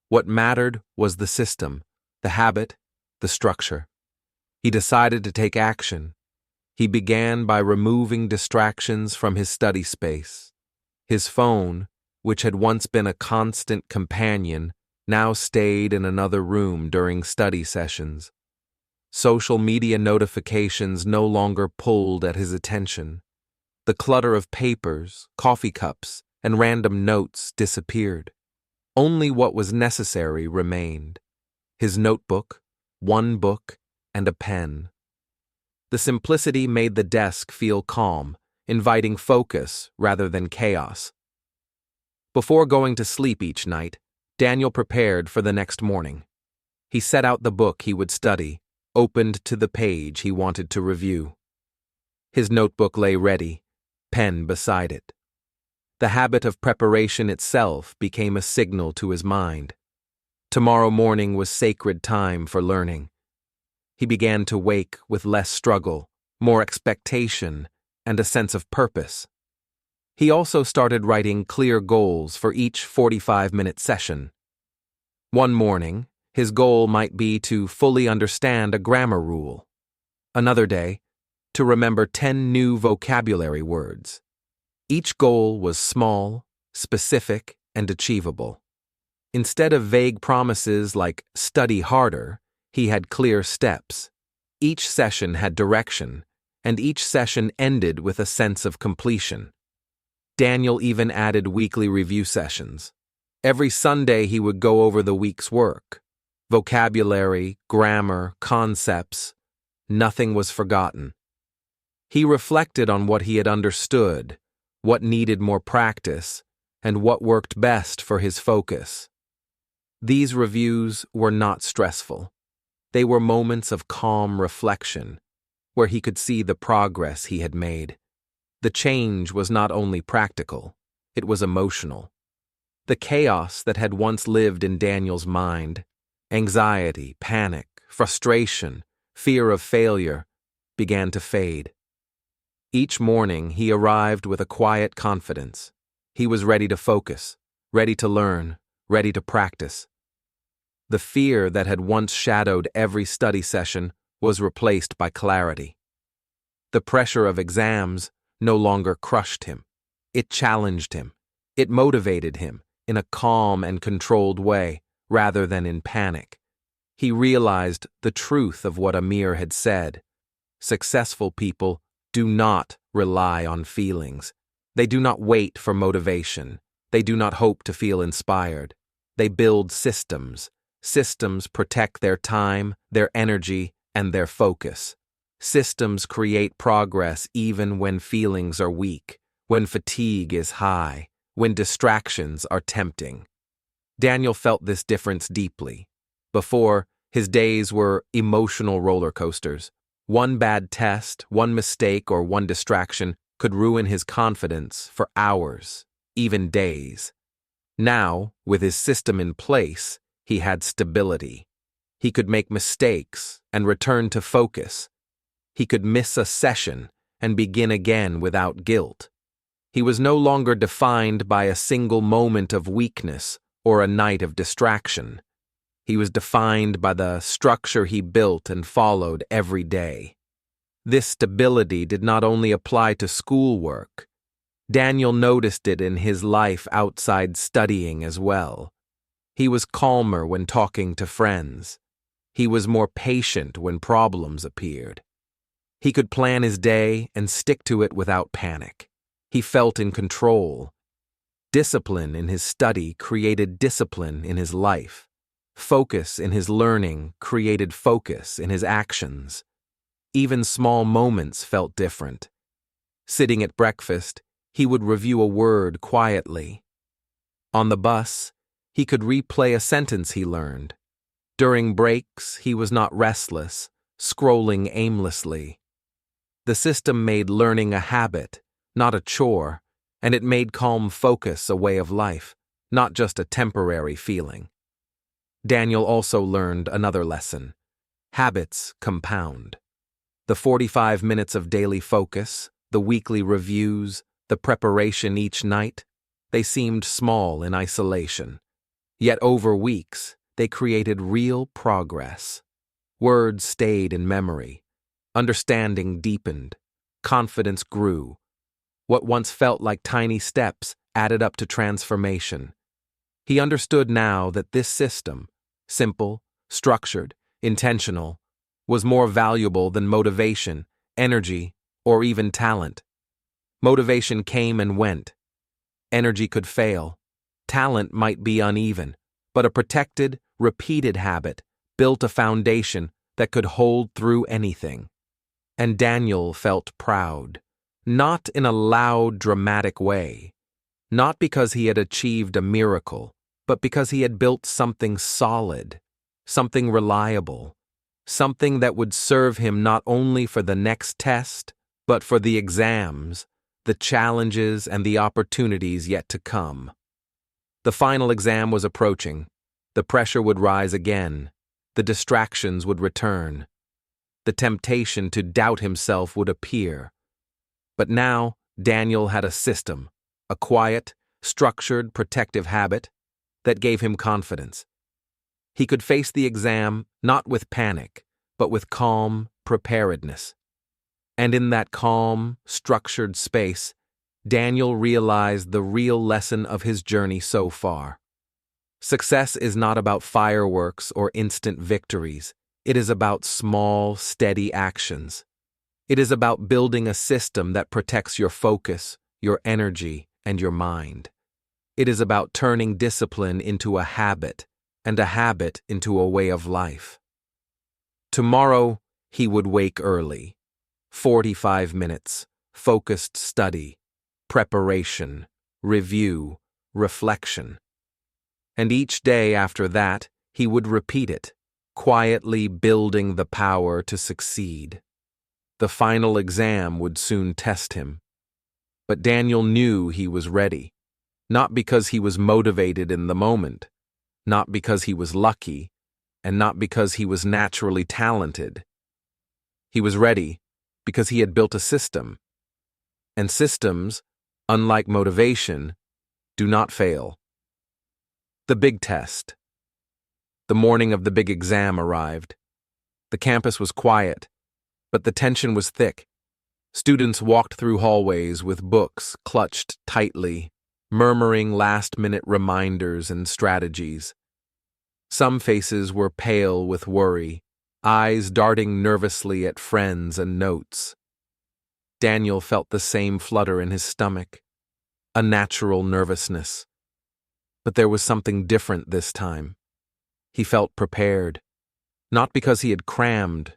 A: What mattered was the system, the habit, the structure. He decided to take action. He began by removing distractions from his study space. His phone, which had once been a constant companion, now stayed in another room during study sessions. Social media notifications no longer pulled at his attention. The clutter of papers, coffee cups, and random notes disappeared. Only what was necessary remained: his notebook, one book, and a pen. The simplicity made the desk feel calm, inviting focus rather than chaos. Before going to sleep each night, Daniel prepared for the next morning. He set out the book he would study, opened to the page he wanted to review. His notebook lay ready, pen beside it. The habit of preparation itself became a signal to his mind. Tomorrow morning was sacred time for learning. He began to wake with less struggle, more expectation, and a sense of purpose. He also started writing clear goals for each 45-minute session. One morning, his goal might be to fully understand a grammar rule. Another day, to remember 10 new vocabulary words. Each goal was small, specific, and achievable. Instead of vague promises like study harder, he had clear steps. Each session had direction, and each session ended with a sense of completion. Daniel even added weekly review sessions. Every Sunday he would go over the week's work. Vocabulary, grammar, concepts, nothing was forgotten. He reflected on what he had understood, what needed more practice, and what worked best for his focus. These reviews were not stressful. They were moments of calm reflection, where he could see the progress he had made. The change was not only practical, it was emotional. The chaos that had once lived in Daniel's mind, anxiety, panic, frustration, fear of failure, began to fade. Each morning he arrived with a quiet confidence. He was ready to focus, ready to learn, ready to practice. The fear that had once shadowed every study session was replaced by clarity. The pressure of exams no longer crushed him. It challenged him. It motivated him in a calm and controlled way, rather than in panic. He realized the truth of what Amir had said. Successful people do not rely on feelings. They do not wait for motivation. They do not hope to feel inspired. They build systems. Systems protect their time, their energy, and their focus. Systems create progress even when feelings are weak, when fatigue is high, when distractions are tempting. Daniel felt this difference deeply. Before, his days were emotional roller coasters. One bad test, one mistake, or one distraction could ruin his confidence for hours, even days. Now, with his system in place, he had stability. He could make mistakes and return to focus. He could miss a session and begin again without guilt. He was no longer defined by a single moment of weakness or a night of distraction. He was defined by the structure he built and followed every day. This stability did not only apply to schoolwork. Daniel noticed it in his life outside studying as well. He was calmer when talking to friends. He was more patient when problems appeared. He could plan his day and stick to it without panic. He felt in control. Discipline in his study created discipline in his life. Focus in his learning created focus in his actions. Even small moments felt different. Sitting at breakfast, he would review a word quietly. On the bus, he could replay a sentence he learned. During breaks, he was not restless, scrolling aimlessly. The system made learning a habit, not a chore, and it made calm focus a way of life, not just a temporary feeling. Daniel also learned another lesson. Habits compound. The 45 minutes of daily focus, the weekly reviews, the preparation each night, they seemed small in isolation. Yet over weeks, they created real progress. Words stayed in memory. Understanding deepened. Confidence grew. What once felt like tiny steps added up to transformation. He understood now that this system, simple, structured, intentional, was more valuable than motivation, energy, or even talent. Motivation came and went. Energy could fail. Talent might be uneven, but a protected, repeated habit built a foundation that could hold through anything. And Daniel felt proud, not in a loud, dramatic way, not because he had achieved a miracle, but because he had built something solid, something reliable, something that would serve him not only for the next test, but for the exams, the challenges, and the opportunities yet to come. The final exam was approaching. The pressure would rise again. The distractions would return. The temptation to doubt himself would appear. But now Daniel had a system, a quiet, structured, protective habit that gave him confidence. He could face the exam not with panic, but with calm preparedness. And in that calm, structured space, Daniel realized the real lesson of his journey so far. Success is not about fireworks or instant victories. It is about small, steady actions. It is about building a system that protects your focus, your energy, and your mind. It is about turning discipline into a habit, and a habit into a way of life. Tomorrow, he would wake early. 45 minutes, focused study, preparation, review, reflection. And each day after that, he would repeat it, quietly building the power to succeed. The final exam would soon test him. But Daniel knew he was ready, not because he was motivated in the moment, not because he was lucky, and not because he was naturally talented. He was ready because he had built a system. And systems, unlike motivation, do not fail. The big test. The morning of the big exam arrived. The campus was quiet, but the tension was thick. Students walked through hallways with books clutched tightly, murmuring last-minute reminders and strategies. Some faces were pale with worry, eyes darting nervously at friends and notes. Daniel felt the same flutter in his stomach, a natural nervousness. But there was something different this time. He felt prepared, not because he had crammed,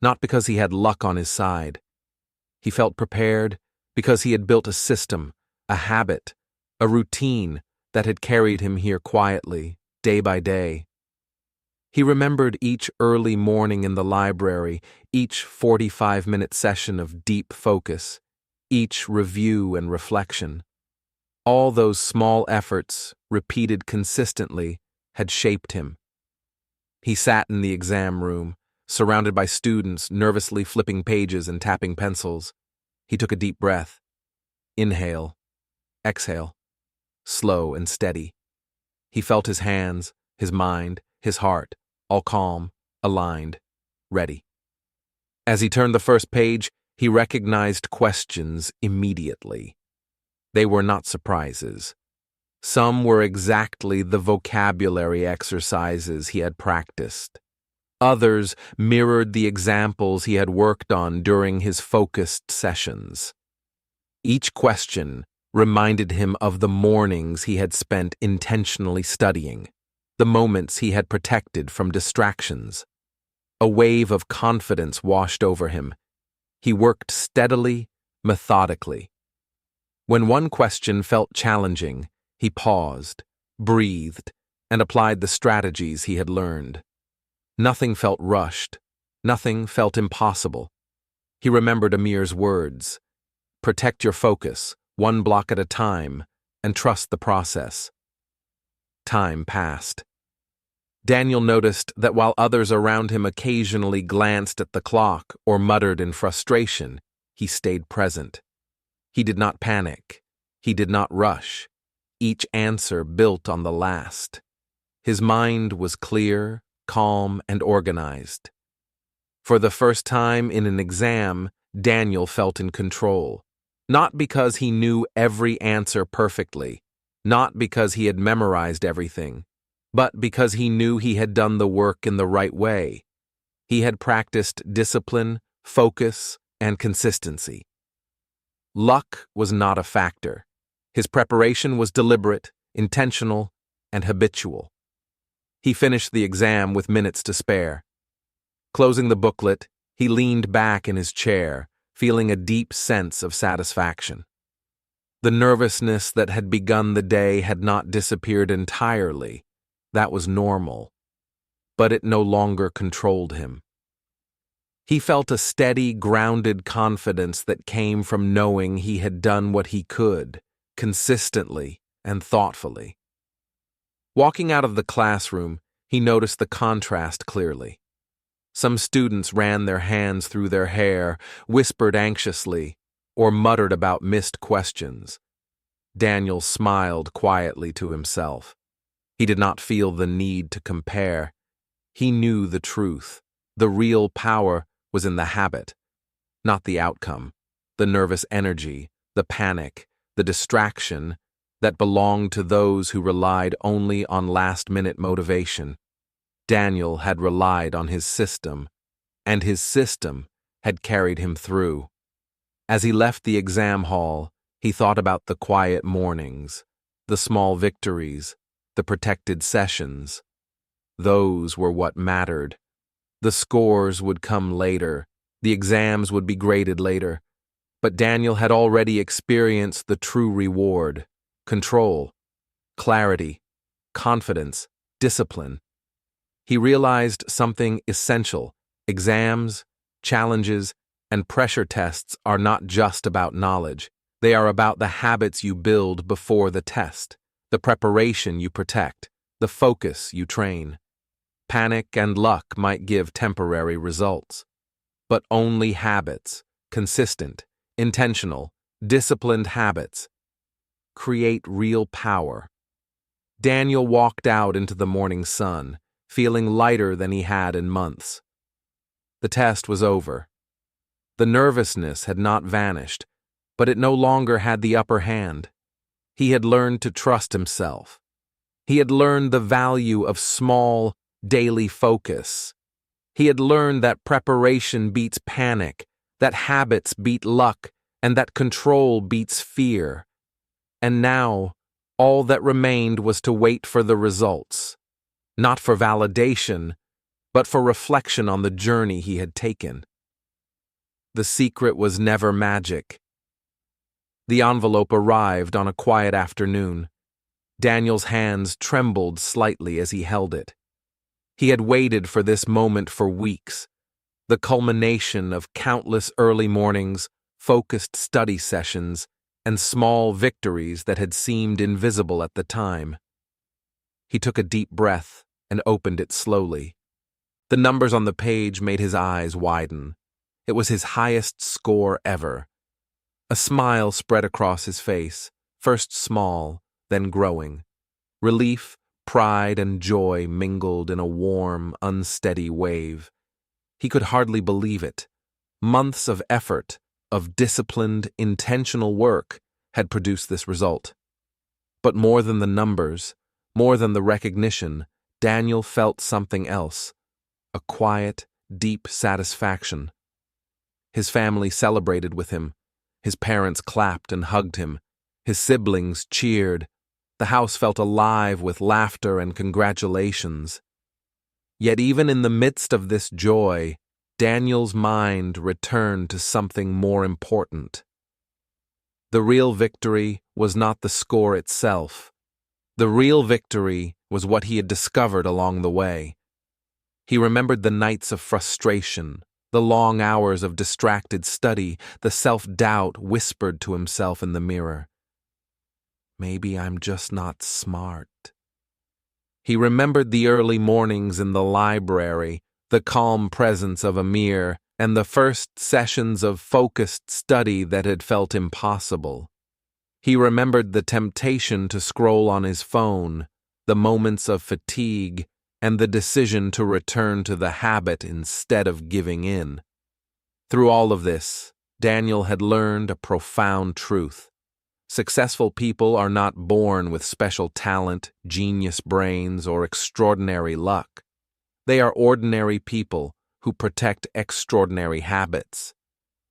A: not because he had luck on his side. He felt prepared because he had built a system, a habit, a routine that had carried him here quietly, day by day. He remembered each early morning in the library, each 45-minute session of deep focus, each review and reflection. All those small efforts, repeated consistently, had shaped him. He sat in the exam room, surrounded by students nervously flipping pages and tapping pencils. He took a deep breath. Inhale, exhale, slow and steady. He felt his hands, his mind, his heart, all calm, aligned, ready. As he turned the first page, he recognized questions immediately. They were not surprises. Some were exactly the vocabulary exercises he had practiced. Others mirrored the examples he had worked on during his focused sessions. Each question reminded him of the mornings he had spent intentionally studying, the moments he had protected from distractions. A wave of confidence washed over him. He worked steadily, methodically. When one question felt challenging, he paused, breathed, and applied the strategies he had learned. Nothing felt rushed. Nothing felt impossible. He remembered Amir's words. Protect your focus, one block at a time, and trust the process. Time passed. Daniel noticed that while others around him occasionally glanced at the clock or muttered in frustration, he stayed present. He did not panic. He did not rush. Each answer built on the last. His mind was clear, calm, and organized. For the first time in an exam, Daniel felt in control. Not because he knew every answer perfectly, not because he had memorized everything, but because he knew he had done the work in the right way. He had practiced discipline, focus, and consistency. Luck was not a factor. His preparation was deliberate, intentional, and habitual. He finished the exam with minutes to spare. Closing the booklet, He leaned back in his chair, feeling a deep sense of satisfaction. The nervousness that had begun the day had not disappeared entirely. That was normal. But it no longer controlled him. He felt a steady, grounded confidence that came from knowing he had done what he could, consistently and thoughtfully. Walking out of the classroom, he noticed the contrast clearly. Some students ran their hands through their hair, whispered anxiously, or muttered about missed questions. Daniel smiled quietly to himself. He did not feel the need to compare. He knew the truth. The real power was in the habit, not the outcome, the nervous energy, the panic, the distraction that belonged to those who relied only on last-minute motivation. Daniel had relied on his system, and his system had carried him through. As he left the exam hall, he thought about the quiet mornings, the small victories, the protected sessions. Those were what mattered. The scores would come later, the exams would be graded later, but Daniel had already experienced the true reward: control, clarity, confidence, discipline. He realized something essential: exams, challenges, and pressure tests are not just about knowledge. They are about the habits you build before the test, the preparation you protect, the focus you train. Panic and luck might give temporary results, but only habits, consistent, intentional, disciplined habits, create real power. Daniel walked out into the morning sun, feeling lighter than he had in months. The test was over. The nervousness had not vanished, but it no longer had the upper hand. He had learned to trust himself. He had learned the value of small, daily focus. He had learned that preparation beats panic, that habits beat luck, and that control beats fear. And now, all that remained was to wait for the results, not for validation, but for reflection on the journey he had taken. The secret was never magic. The envelope arrived on a quiet afternoon. Daniel's hands trembled slightly as he held it. He had waited for this moment for weeks, the culmination of countless early mornings, focused study sessions, and small victories that had seemed invisible at the time. He took a deep breath and opened it slowly. The numbers on the page made his eyes widen. It was his highest score ever. A smile spread across his face, first small, then growing. Relief, pride, and joy mingled in a warm, unsteady wave. He could hardly believe it. Months of effort, of disciplined, intentional work, had produced this result. But more than the numbers, more than the recognition, Daniel felt something else: a quiet, deep satisfaction. His family celebrated with him. His parents clapped and hugged him. His siblings cheered. The house felt alive with laughter and congratulations. Yet even in the midst of this joy, Daniel's mind returned to something more important. The real victory was not the score itself. The real victory was what he had discovered along the way. He remembered the nights of frustration, the long hours of distracted study, the self-doubt whispered to himself in the mirror. Maybe I'm just not smart. He remembered the early mornings in the library, the calm presence of Amir, and the first sessions of focused study that had felt impossible. He remembered the temptation to scroll on his phone, the moments of fatigue, and the decision to return to the habit instead of giving in. Through all of this, Daniel had learned a profound truth. Successful people are not born with special talent, genius brains, or extraordinary luck. They are ordinary people who protect extraordinary habits.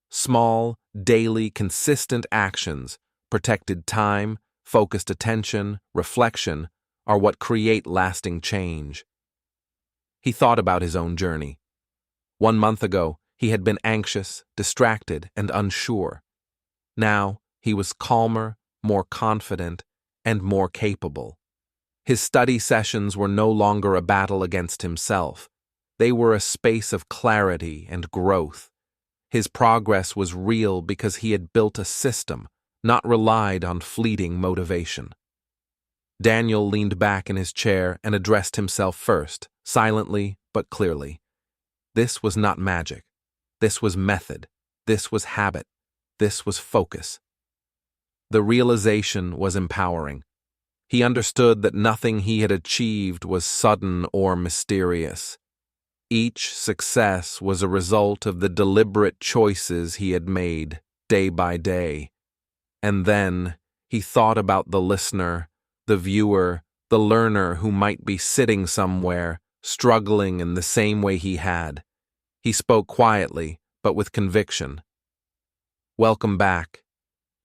A: Small, daily, consistent actions, protected time, focused attention, reflection, are what create lasting change. He thought about his own journey. 1 month ago, He had been anxious, distracted, and unsure. Now, he was calmer, more confident, and more capable. His study sessions were no longer a battle against himself. They were a space of clarity and growth. His progress was real because he had built a system, not relied on fleeting motivation. Daniel leaned back in his chair and addressed himself first, silently but clearly. This was not magic. This was method. This was habit. This was focus. The realization was empowering. He understood that nothing he had achieved was sudden or mysterious. Each success was a result of the deliberate choices he had made, day by day. And then he thought about the listener, the viewer, the learner who might be sitting somewhere, struggling in the same way he had. He spoke quietly, but with conviction. Welcome back.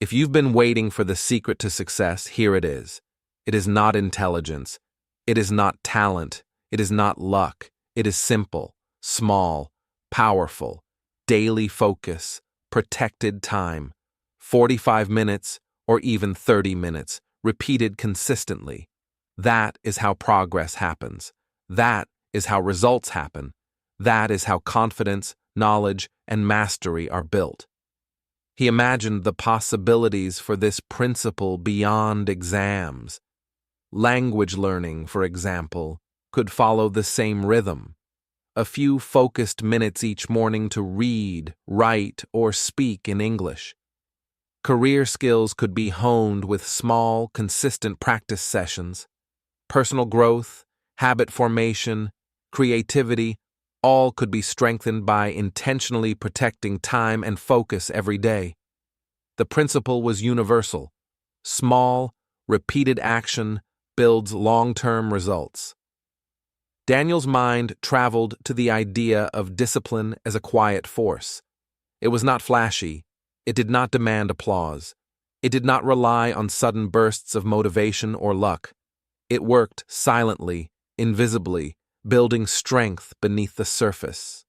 A: If you've been waiting for the secret to success, here it is. It is not intelligence. It is not talent. It is not luck. It is simple, small, powerful, daily focus, protected time, 45 minutes or even 30 minutes, repeated consistently. That is how progress happens. That is how results happen. That is how confidence, knowledge, and mastery are built. He imagined the possibilities for this principle beyond exams. Language learning, for example, could follow the same rhythm. A few focused minutes each morning to read, write, or speak in English. Career skills could be honed with small, consistent practice sessions. Personal growth, habit formation, creativity, all could be strengthened by intentionally protecting time and focus every day. The principle was universal. Small, repeated action builds long-term results. Daniel's mind traveled to the idea of discipline as a quiet force. It was not flashy. It did not demand applause. It did not rely on sudden bursts of motivation or luck. It worked silently, invisibly, building strength beneath the surface.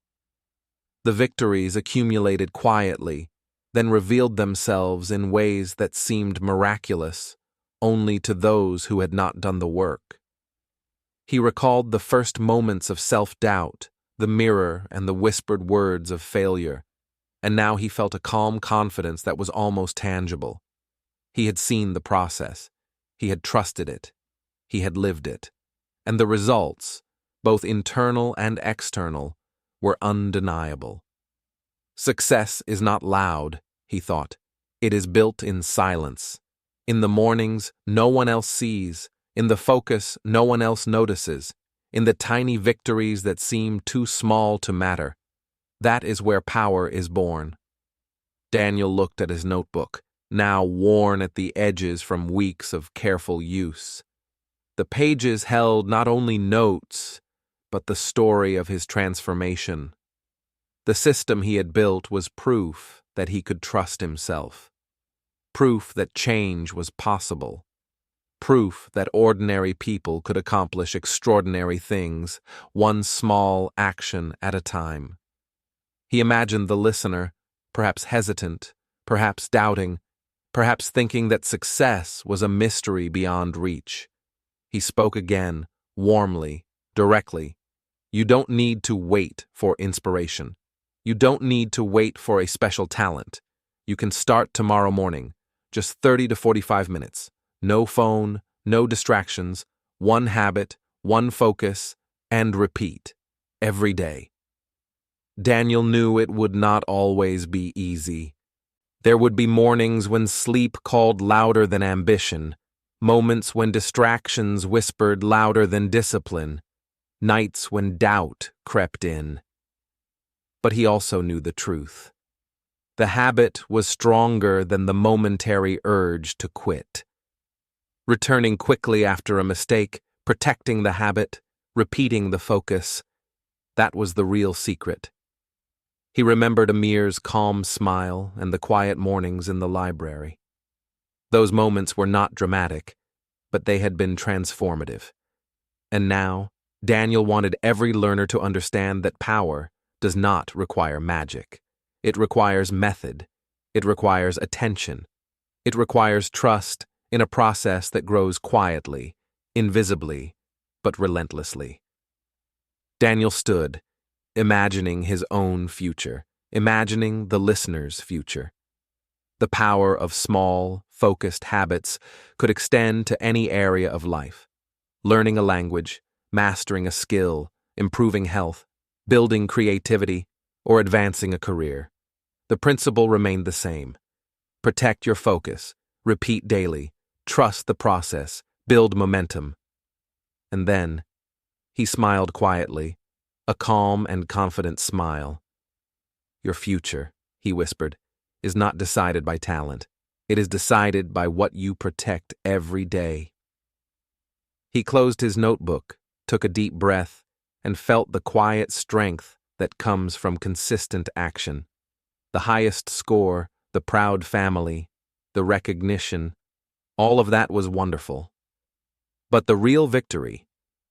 A: The victories accumulated quietly, then revealed themselves in ways that seemed miraculous only to those who had not done the work. He recalled the first moments of self-doubt, the mirror and the whispered words of failure, and now he felt a calm confidence that was almost tangible. He had seen the process. He had trusted it. He had lived it. And the results, both internal and external, were undeniable. Success is not loud, he thought. It is built in silence. In the mornings, no one else sees. In the focus, no one else notices. In the tiny victories that seem too small to matter. That is where power is born. Daniel looked at his notebook, now worn at the edges from weeks of careful use. The pages held not only notes, but the story of his transformation. The system he had built was proof that he could trust himself. Proof that change was possible. Proof that ordinary people could accomplish extraordinary things, one small action at a time. He imagined the listener, perhaps hesitant, perhaps doubting, perhaps thinking that success was a mystery beyond reach. He spoke again, warmly, directly. You don't need to wait for inspiration. You don't need to wait for a special talent. You can start tomorrow morning, just 30 to 45 minutes. No phone, no distractions, one habit, one focus, and repeat, every day. Daniel knew it would not always be easy. There would be mornings when sleep called louder than ambition, moments when distractions whispered louder than discipline, nights when doubt crept in. But he also knew the truth. The habit was stronger than the momentary urge to quit. Returning quickly after a mistake, protecting the habit, repeating the focus, that was the real secret. He remembered Amir's calm smile and the quiet mornings in the library. Those moments were not dramatic, but they had been transformative. And now, Daniel wanted every learner to understand that power, does not require magic. It requires method. It requires attention. It requires trust in a process that grows quietly, invisibly, but relentlessly. Daniel stood, imagining his own future, imagining the listener's future. The power of small, focused habits could extend to any area of life. Learning a language, mastering a skill, improving health, building creativity, or advancing a career. The principle remained the same. Protect your focus, repeat daily, trust the process, build momentum. And then, he smiled quietly, a calm and confident smile. Your future, he whispered, is not decided by talent. It is decided by what you protect every day. He closed his notebook, took a deep breath, and felt the quiet strength that comes from consistent action. The highest score, the proud family, the recognition, all of that was wonderful. But the real victory,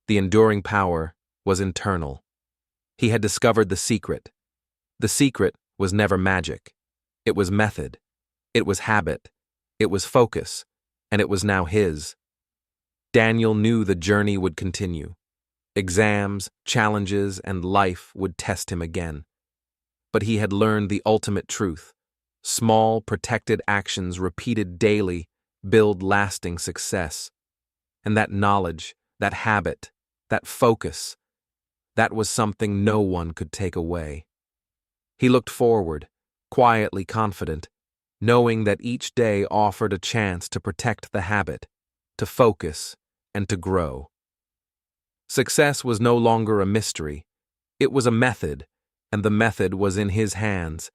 A: the enduring power, was internal. He had discovered the secret. The secret was never magic. It was method. It was habit. It was focus. And it was now his. Daniel knew the journey would continue. Exams, challenges, and life would test him again. But he had learned the ultimate truth. Small, protected actions repeated daily build lasting success. And that knowledge, that habit, that focus, that was something no one could take away. He looked forward, quietly confident, knowing that each day offered a chance to protect the habit, to focus, and to grow. Success was no longer a mystery. It was a method, and the method was in his hands,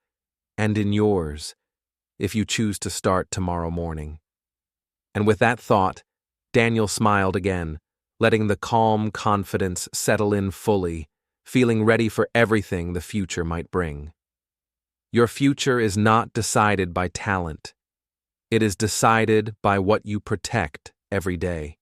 A: and in yours, if you choose to start tomorrow morning. And with that thought, Daniel smiled again, letting the calm confidence settle in fully, feeling ready for everything the future might bring. Your future is not decided by talent. It is decided by what you protect every day.